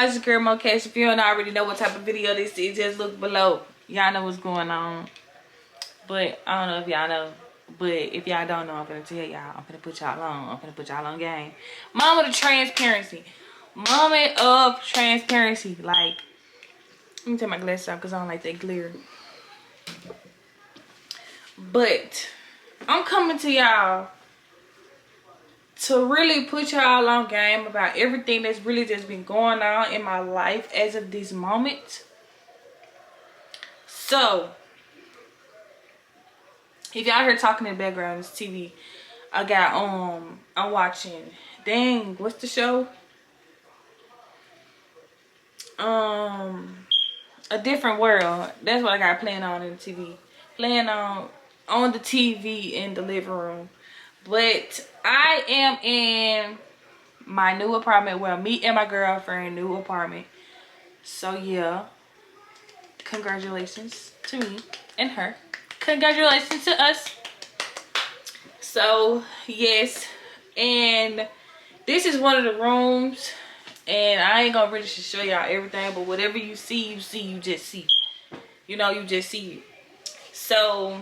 y'all, it's your girl Mokesh. If you don't already know what type of video this is, just look below. Y'all know what's going on. But I don't know if y'all know. But if y'all don't know, I'm gonna tell y'all. I'm gonna put y'all on. I'm gonna put y'all on game. Mama of transparency. Moment of transparency. Like, let me take my glasses off because I don't like that glare. But I'm coming to y'all to really put y'all on game about everything that's really just been going on in my life as of this moment. So, if y'all hear talking in the background, it's TV. I got I'm watching, dang, what's the show? A Different World. That's what I got playing on in the TV. Playing on the TV in the living room. But I am in my new apartment. Well, me and my girlfriend, new apartment. So yeah, congratulations to me and her. Congratulations to us. So yes, and this is one of the rooms, and I ain't gonna really show y'all everything, but whatever you see, you just see. You know, you just see it. So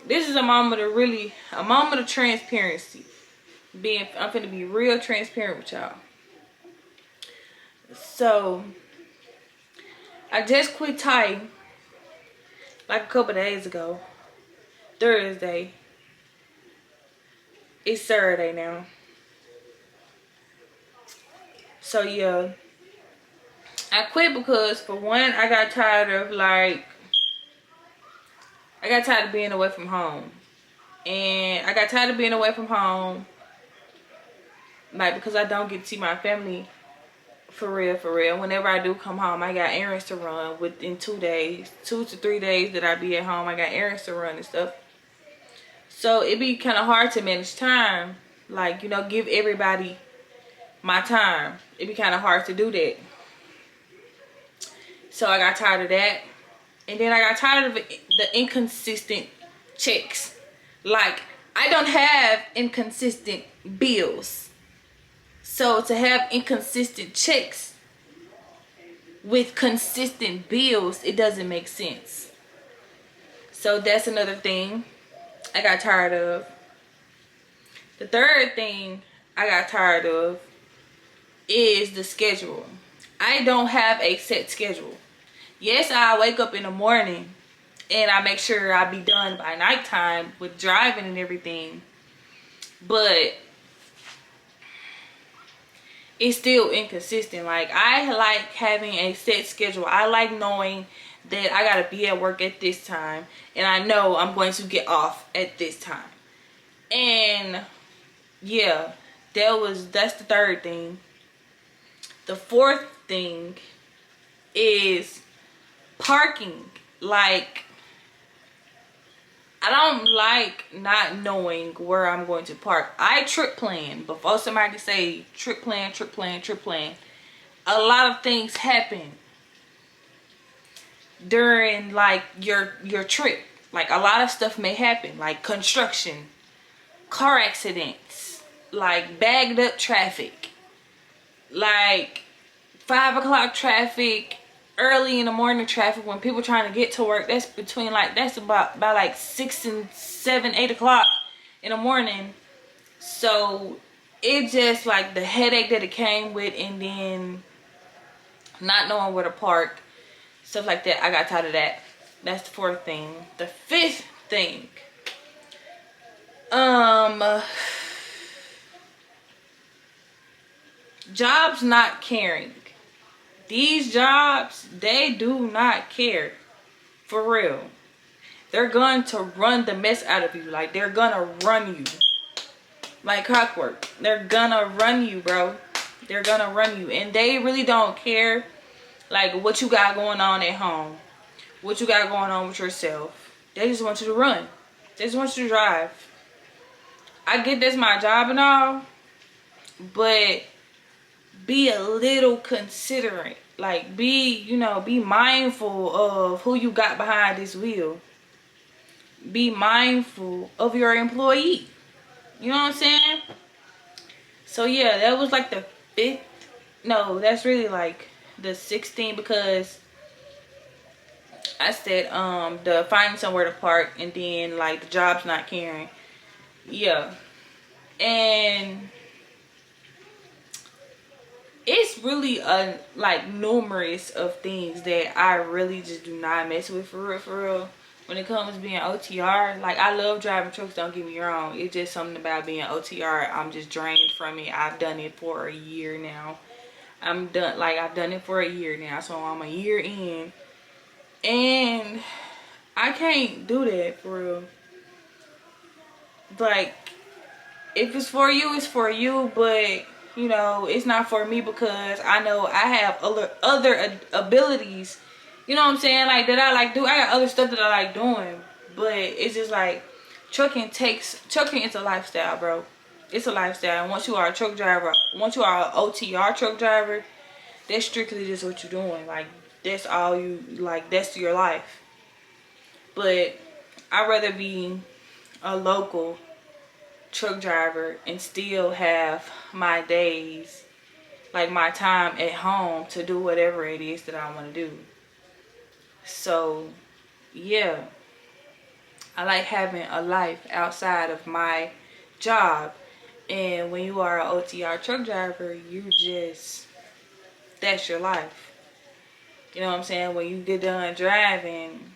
this is a moment of transparency. I'm finna be real transparent with y'all. So I just quit Thai like a couple days ago. Thursday. It's Saturday now. So yeah, I quit because for one, I got tired of being away from home. And I got tired of being away from home, like, because I don't get to see my family for real. Whenever I do come home, I got errands to run within 2 days, 2 to 3 days that I be at home. I got errands to run and stuff. So it be kind of hard to manage time, like, you know, give everybody my time. It be kind of hard to do that. So I got tired of that. And then I got tired of the inconsistent checks. Like, I don't have inconsistent bills. So to have inconsistent checks with consistent bills, it doesn't make sense. So that's another thing I got tired of. The third thing I got tired of is the schedule. I don't have a set schedule. Yes, I wake up in the morning and I make sure I be done by nighttime with driving and everything. But it's still inconsistent. Like, I like having a set schedule. I like knowing that I gotta be at work at this time, and I know I'm going to get off at this time. And yeah, that's the third thing. The fourth thing is parking. Like, I don't like not knowing where I'm going to park. I trip plan. Before somebody say trip plan. A lot of things happen during, like, your trip. Like, a lot of stuff may happen, like construction, car accidents, like bagged up traffic, like 5 o'clock traffic, early in the morning traffic when people trying to get to work. That's between, like, that's about like 6 and 7, 8 o'clock in the morning. So it just, like, the headache that it came with, and then not knowing where to park, stuff like that. I got tired of that. That's the fourth thing. The fifth thing, jobs not caring. These jobs, they do not care. For real. They're going to run the mess out of you. Like, they're gonna run you like clockwork. They're gonna run you, bro. They're gonna run you. And they really don't care, like, what you got going on at home, what you got going on with yourself. They just want you to run. They just want you to drive. I get that's my job and all, but be a little considerate. Like, be mindful of who you got behind this wheel. Be mindful of your employee. You know what I'm saying? So yeah, that was like the fifth. No, that's really like the 16 because I said the finding somewhere to park, and then like the job's not caring. Yeah. And it's really like numerous of things that I really just do not mess with, for real. When it comes to being OTR, like, I love driving trucks, don't get me wrong. It's just something about being OTR, I'm just drained from it. I've done it for a year now. I've done it for a year now, so I'm a year in, and I can't do that, for real. Like, if it's for you, it's for you, but you know, it's not for me, because I know I have other abilities, you know what I'm saying, like, that I like do. I got other stuff that I like doing, but it's just like trucking is a lifestyle, bro. It's a lifestyle. And once you are a truck driver, once you are an OTR truck driver, that's strictly just what you're doing. Like, that's all you, like, that's your life. But I'd rather be a local truck driver and still have my days, like my time at home, to do whatever it is that I want to do. So yeah, I like having a life outside of my job. And when you are an OTR truck driver, that's your life. You know what I'm saying? When you get done driving,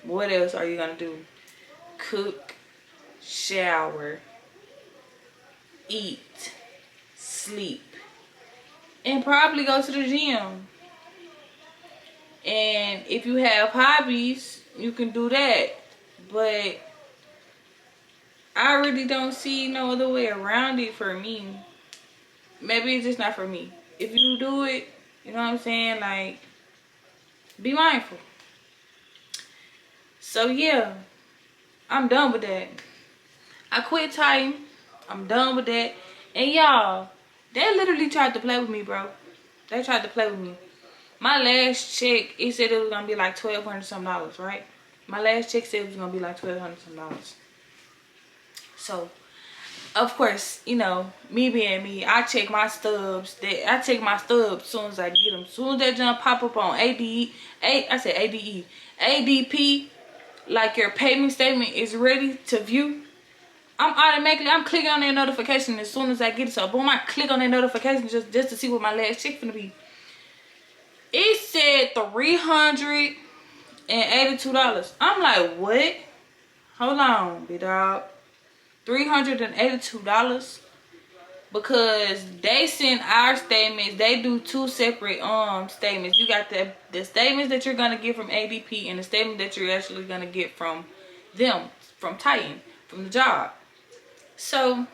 what else are you gonna do? Cook, shower, eat, sleep, and probably go to the gym. And if you have hobbies, you can do that. But I really don't see no other way around it for me. Maybe it's just not for me. If you do it, you know what I'm saying, like, be mindful. So yeah, I'm done with that. I quit Titan. I'm done with that. And y'all, they literally tried to play with me, bro. They tried to play with me. My last check, it said it was gonna be like $1,200 some, right? My last check said it was gonna be like $1,200 some. So, of course, you know, me being me, I check my stubs. I check my stubs as soon as I get them. As soon as that jump pop up on ADP, like your payment statement is ready to view, I'm clicking on that notification as soon as I get it. So boom, I click on that notification just to see what my last check finna be. It said $382. I'm like, what? Hold on, big dog. $382, because they send our statements. They do two separate statements. You got the statements that you're gonna get from ADP, and the statement that you're actually gonna get from them, from Titan, from the job. So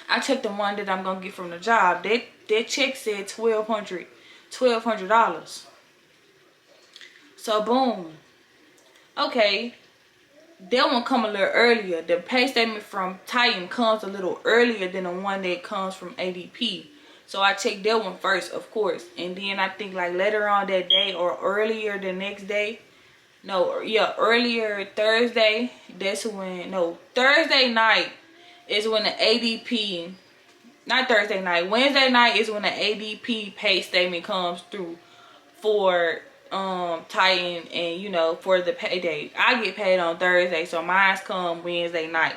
I checked the one that I'm gonna get from the job. That check said $1,200. So boom. Okay. That one come a little earlier. The pay statement from Titan comes a little earlier than the one that comes from ADP. So I checked that one first, of course. And then I think like later on that day, or earlier the next day. No, yeah, earlier Thursday. Thursday night is when the ADP, not Thursday night, Wednesday night is when the ADP pay statement comes through for Titan, and you know, for the payday. I get paid on Thursday, so mine's come Wednesday night.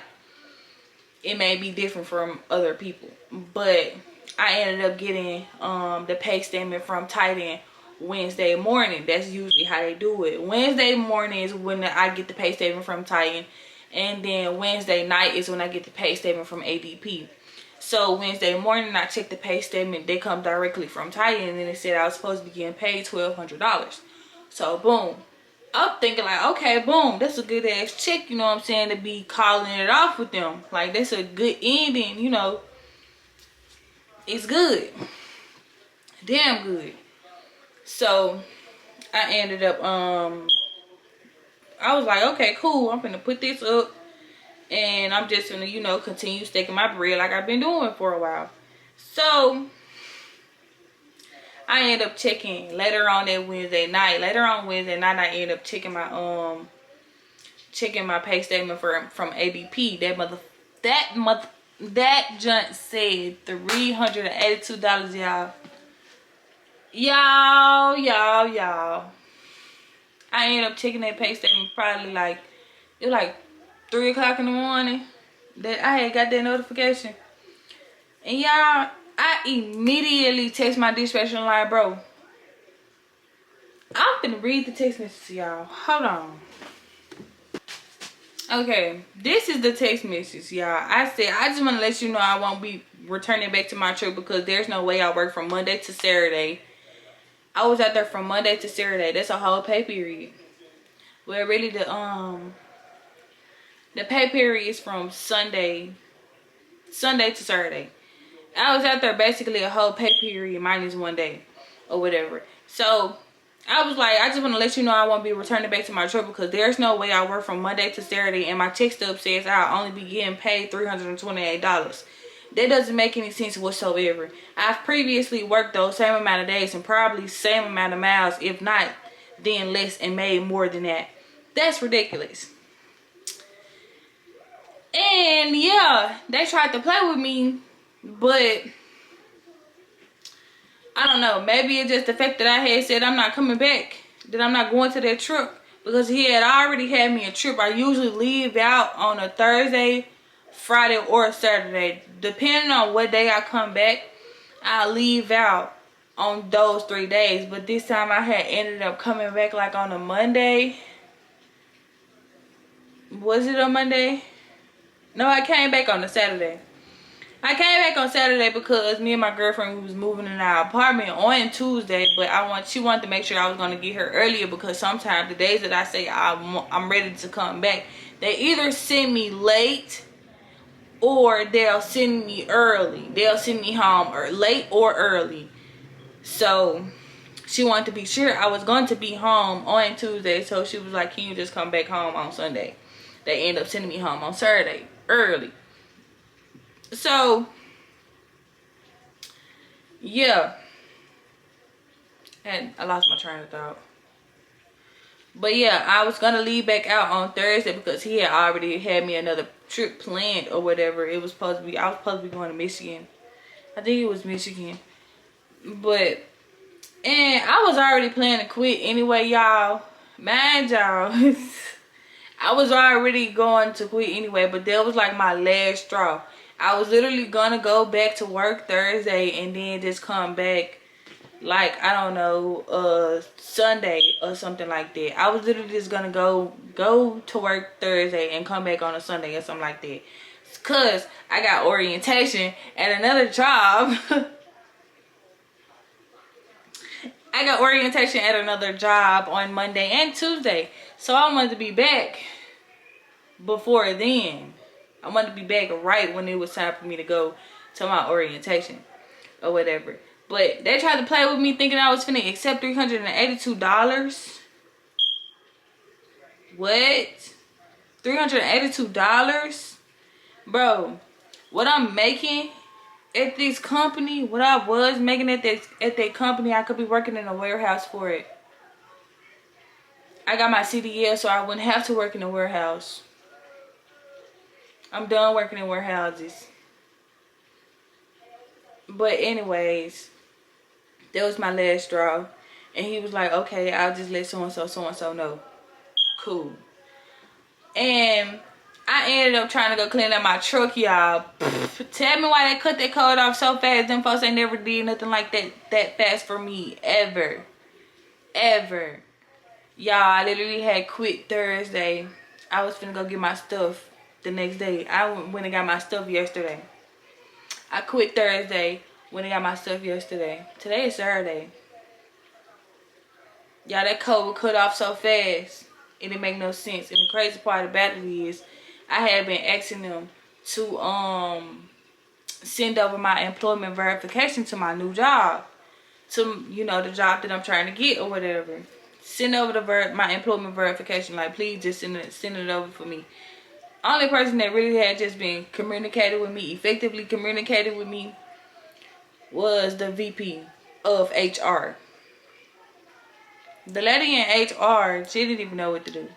It may be different from other people, but I ended up getting the pay statement from Titan Wednesday morning. That's usually how they do it. Wednesday morning is when I get the pay statement from Titan, and then Wednesday night is when I get the pay statement from ADP. So Wednesday morning, I checked the pay statement. They come directly from Titan, and then it said I was supposed to be getting paid $1,200. So boom, I'm thinking like, okay, boom, that's a good ass check, you know what I'm saying, to be calling it off with them. Like, that's a good ending, you know. It's good, damn good. So I ended up I was like, okay, cool, I'm gonna put this up, and I'm just gonna, you know, continue staking my bread like I've been doing for a while. So I end up checking later on that Wednesday night. Later on Wednesday night, I end up checking my pay statement from ADP. That junk said $382, y'all. Y'all. I ended up checking that pay statement probably like, it was like 3 o'clock in the morning that I had got that notification. And y'all, I immediately text my dispatcher like, bro, I'm finna read the text message to y'all. Hold on. Okay, this is the text message, y'all. I said, I just want to let you know I won't be returning back to my truck because there's no way I work from Monday to Saturday. I was out there from Monday to Saturday. That's a whole pay period. Well, really, the pay period is from Sunday to Saturday. I was out there basically a whole pay period minus 1 day or whatever. So I was like, I just want to let you know I won't be returning back to my truck because there's no way I work from Monday to Saturday and my check stub says I'll only be getting paid $328. That doesn't make any sense whatsoever. I've previously worked those same amount of days and probably same amount of miles, if not then less, and made more than that. That's ridiculous. And yeah, they tried to play with me, but I don't know. Maybe it's just the fact that I had said I'm not coming back, that I'm not going to that trip, because he had already had me a trip. I usually leave out on a Thursday, Friday, or Saturday. Depending on what day I come back, I leave out on those 3 days. But this time I had ended up coming back like on a Monday. Was it a Monday? No, I came back on a Saturday. I came back on Saturday because me and my girlfriend was moving in our apartment on Tuesday, but she wanted to make sure I was going to get here earlier because sometimes the days that I say I'm ready to come back, they either send me late or they'll send me early. They'll send me home or late or early. So she wanted to be sure I was going to be home on Tuesday, so she was like, can you just come back home on Sunday? They end up sending me home on Saturday early. So yeah, and I lost my train of thought. But yeah, I was gonna leave back out on Thursday because he had already had me another trip planned or whatever. It was supposed to be, I was supposed to be going to Michigan. I think it was Michigan. But and I was already planning to quit anyway, y'all. Mind y'all. I was already going to quit anyway, but that was like my last straw. I was literally gonna go back to work Thursday and then just come back like, I don't know, Sunday or something like that. I was literally just gonna go to work Thursday and come back on a Sunday or something like that. Cause I got orientation at another job. I got orientation at another job on Monday and Tuesday. So I wanted to be back before then. I wanted to be back right when it was time for me to go to my orientation or whatever. But they tried to play with me thinking I was finna accept $382. What? $382? Bro, what I'm making at this company, what I was making at that company, I could be working in a warehouse for it. I got my CDL so I wouldn't have to work in a warehouse. I'm done working in warehouses. But anyways, that was my last straw. And he was like, okay, I'll just let so-and-so know. Cool. And I ended up trying to go clean up my truck, y'all. Tell me why they cut that code off so fast. Them folks ain't never did nothing like that fast for me. Ever. Y'all, I literally had quit Thursday. I was finna go get my stuff the next day. I went and got my stuff yesterday. I quit Thursday. Went and got my stuff yesterday. Today is Saturday. Y'all, that code was cut off so fast. It didn't make no sense. And the crazy part about it is, I had been asking them to send over my employment verification to my new job. To, you know, the job that I'm trying to get or whatever. Send over my employment verification. Like, please just send it over for me. Only person that really had just been communicated with me, effectively communicated with me, was the VP of HR. The lady in HR, she didn't even know what to do.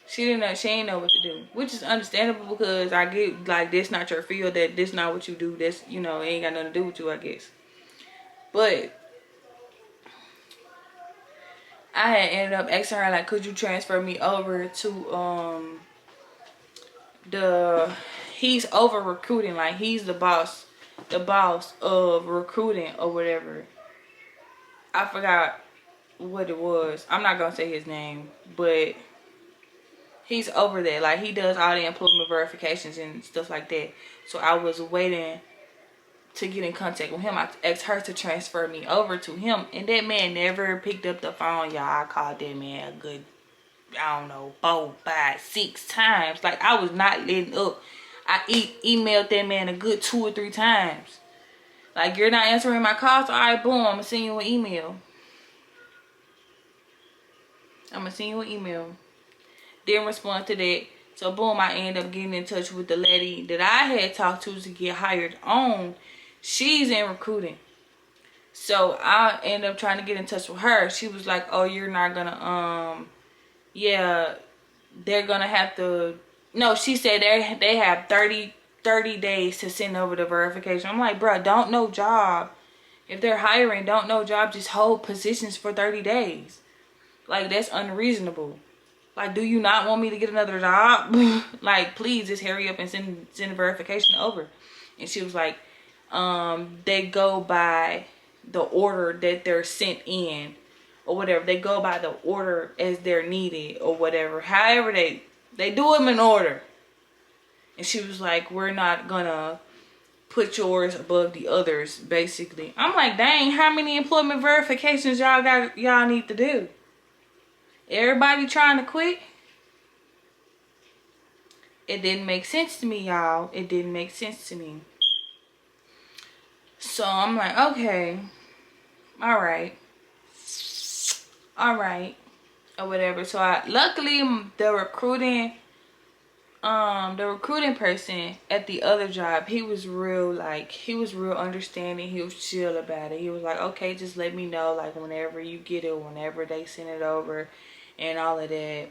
She ain't know what to do. Which is understandable because I get, like, this not your field, that this not what you do. That's, you know, it ain't got nothing to do with you, I guess. But I had ended up asking her, like, could you transfer me over to he's over recruiting, like he's the boss of recruiting or whatever. I forgot what it was. I'm not gonna say his name, but he's over there. Like, he does all the employment verifications and stuff like that. So I was waiting to get in contact with him. I asked her to transfer me over to him, and that man never picked up the phone, y'all. I called that man a good, I don't know, 4, 5, 6 times. Like, I was not letting up. I emailed that man a good 2 or 3 times. Like, you're not answering my calls? All right, boom, I'm gonna send you an email. Didn't respond to that. So boom, I ended up getting in touch with the lady that I had talked to get hired on. She's in recruiting. So I ended up trying to get in touch with her. She was like, oh, you're not gonna, yeah, they're gonna have to, no, she said they have 30 days to send over the verification. I'm like, bro, don't no job. If they're hiring, don't no job, just hold positions for 30 days. Like, that's unreasonable. Like, do you not want me to get another job? Like, please just hurry up and send the verification over. And she was like, they go by the order that they're sent in or whatever. They go by the order as they're needed or whatever. However, they do them in order. And she was like, we're not gonna put yours above the others, basically. I'm like, dang, how many employment verifications y'all need to do? Everybody trying to quit? It didn't make sense to me, y'all. It didn't make sense to me. So I'm like, okay, all right, or whatever. So luckily the recruiting person at the other job, he was real understanding. He was chill about it. He was like, okay, just let me know, like, whenever you get it, whenever they send it over and all of that.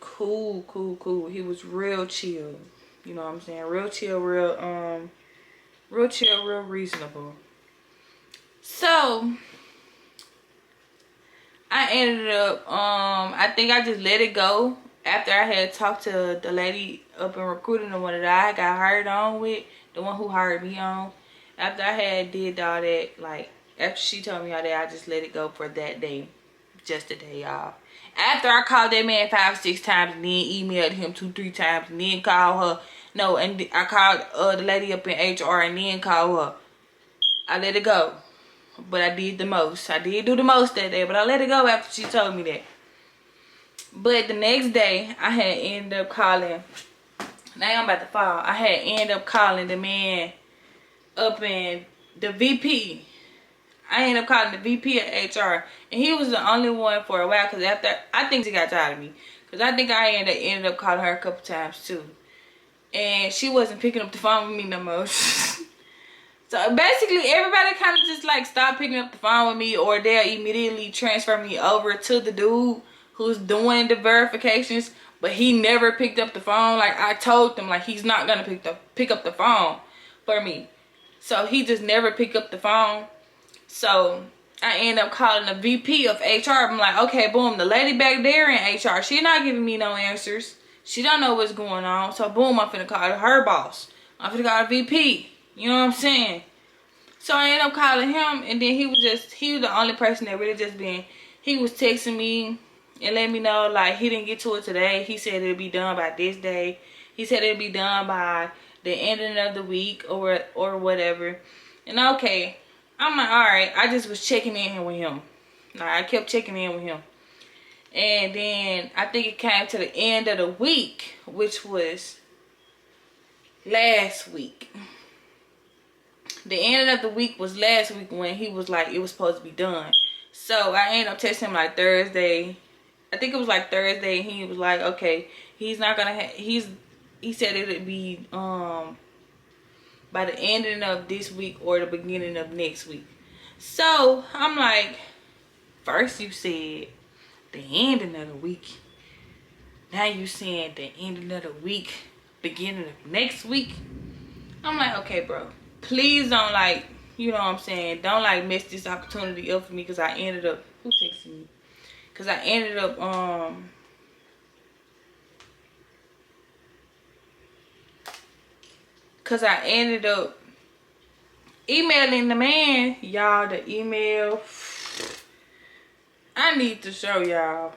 Cool. He was real chill. You know what I'm saying? Real chill, real chill, real reasonable. So I ended up I think I just let it go after I had talked to the lady up in recruiting, the one that I got hired on with, the one who hired me on. After I had did all that, like, after she told me all that, I just let it go for that day. Just a day, y'all. After I called that man 5, 6 times and then emailed him 2, 3 times and then called her. No, and I called the lady up in HR and then called her. I let it go. But I did the most. I did do the most that day, but I let it go after she told me that. But the next day, I had ended up calling. Now I'm about to fall. I had ended up calling the man up in the VP. I ended up calling the VP of HR. And he was the only one for a while. Because after, I think she got tired of me. Because I think I ended up calling her a couple times too. And she wasn't picking up the phone with me no more. So basically, everybody kind of just like stopped picking up the phone with me, or they'll immediately transfer me over to the dude who's doing the verifications, but he never picked up the phone. Like, I told them, like, he's not gonna pick up the phone for me. So he just never picked up the phone. So I end up calling the VP of HR. I'm like, okay, boom, the lady back there in HR, she not giving me no answers. She don't know what's going on. So boom, I'm finna call her boss. I'm finna call the VP. You know what I'm saying? So I ended up calling him, and then he was the only person that really just he was texting me and let me know, like, he didn't get to it today. He said it'll be done by this day. He said it'll be done by the ending of the week or whatever. And okay, I'm like, all right. I just was checking in with him. I kept checking in with him. And then I think it came to the end of the week, which was last week. The end of the week was last week when he was like, it was supposed to be done. So I ended up texting him like Thursday. I think it was like Thursday. And he was like, okay, he's not gonna he said it would be by the ending of this week or the beginning of next week. So I'm like, first you said the ending of the week. Now you saying the ending of the week, beginning of next week. I'm like, okay, bro. Please don't, like, you know what I'm saying, don't like mess this opportunity up for me, because I ended up, who texted me? Cause I ended up emailing the man, y'all. The email, I need to show y'all.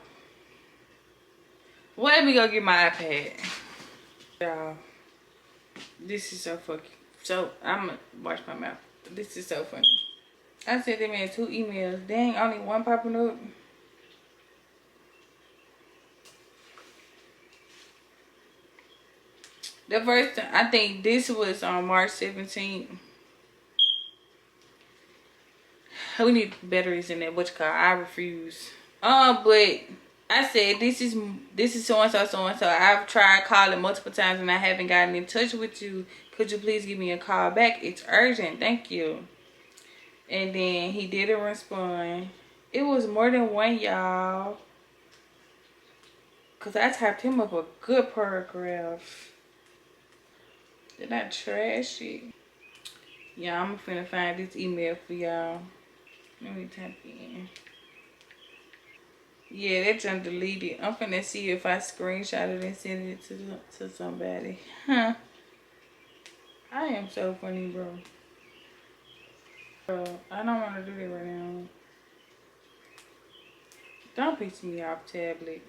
Well, let me go get my iPad, y'all. This is so fucking. So I'm gonna watch my mouth. This is so funny. I sent them in 2 emails. Dang, only one popping up. The first time, I think this was on March 17th. We need batteries in that. What you call? I refuse. But I said this is so and so. I've tried calling multiple times and I haven't gotten in touch with you. Could you please give me a call back? It's urgent. Thank you. And then he didn't respond. It was more than one, y'all. Cause I typed him up a good paragraph. Did I trash it? Yeah, I'm finna find this email for y'all. Let me type it in. Yeah, that junk deleted. I'm finna see if I screenshot it and send it to somebody. Huh. I am so funny, bro. Bro, I don't want to do that right now. Don't piss me off, tablet.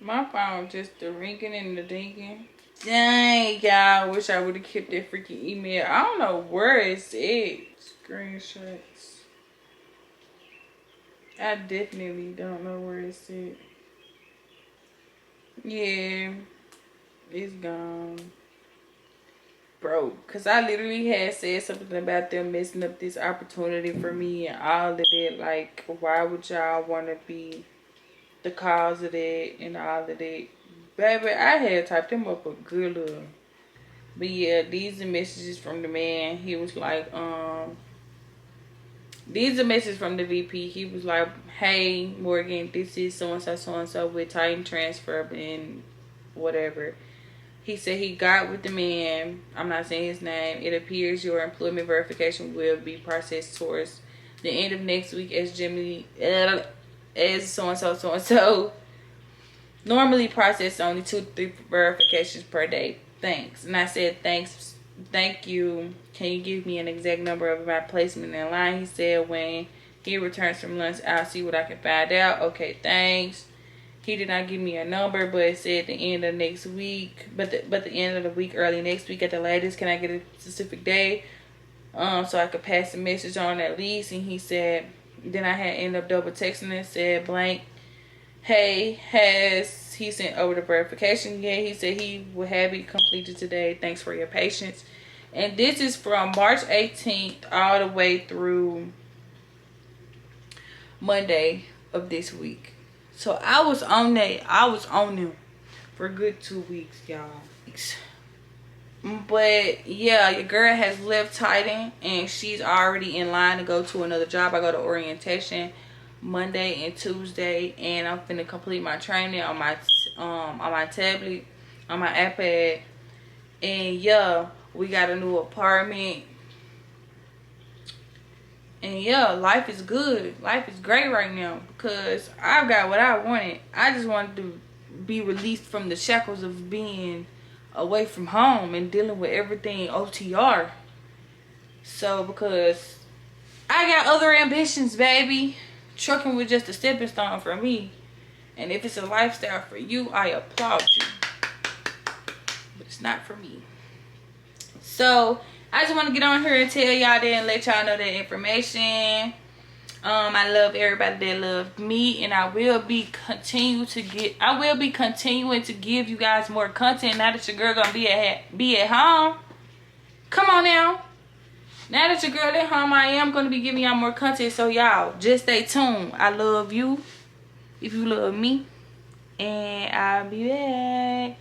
My phone just the ringing and the dinging. Dang, y'all. Wish I would have kept that freaking email. I don't know where it's at. Screenshots. I definitely don't know where it's at. Yeah. It's gone. Bro, because I literally had said something about them messing up this opportunity for me and all of that. Like, why would y'all want to be the cause of that and all of that? Baby, I had typed him up a good little. But yeah, these are messages from the man. He was like, these are messages from the VP. He was like, hey, Morgan, this is so-and-so with Titan Transfer and whatever. He said he got with the man. I'm not saying his name. It appears your employment verification will be processed towards the end of next week as as so-and-so. Normally process only 2 to 3 verifications per day. Thanks. And I said, thank you. Can you give me an exact number of my placement in line? He said when he returns from lunch, I'll see what I can find out. Okay, thanks. He did not give me a number, but it said the end of next week. But the end of the week, early next week at the latest. Can I get a specific day? So I could pass the message on at least. And he said, then I had ended up double texting and said blank. Hey, has he sent over the verification yet? He said he will have it completed today. Thanks for your patience. And this is from March 18th all the way through Monday of this week. So I was on them for a good 2 weeks, y'all. But yeah, your girl has left Titan and she's already in line to go to another job. I go to orientation Monday and Tuesday, and I'm finna complete my training on my tablet, on my iPad. And yeah, we got a new apartment. And yeah, life is good. Life is great right now because I've got what I wanted. I just wanted to be released from the shackles of being away from home and dealing with everything OTR. So because I got other ambitions, baby. Trucking was just a stepping stone for me. And if it's a lifestyle for you, I applaud you. But it's not for me. So I just want to get on here and tell y'all that and let y'all know that information. I love everybody that loves me, and I will be continuing to give you guys more content now that your girl gonna be at home. Come on now. Now that your girl at home, I am gonna be giving y'all more content. So y'all just stay tuned. I love you if you love me, and I'll be back.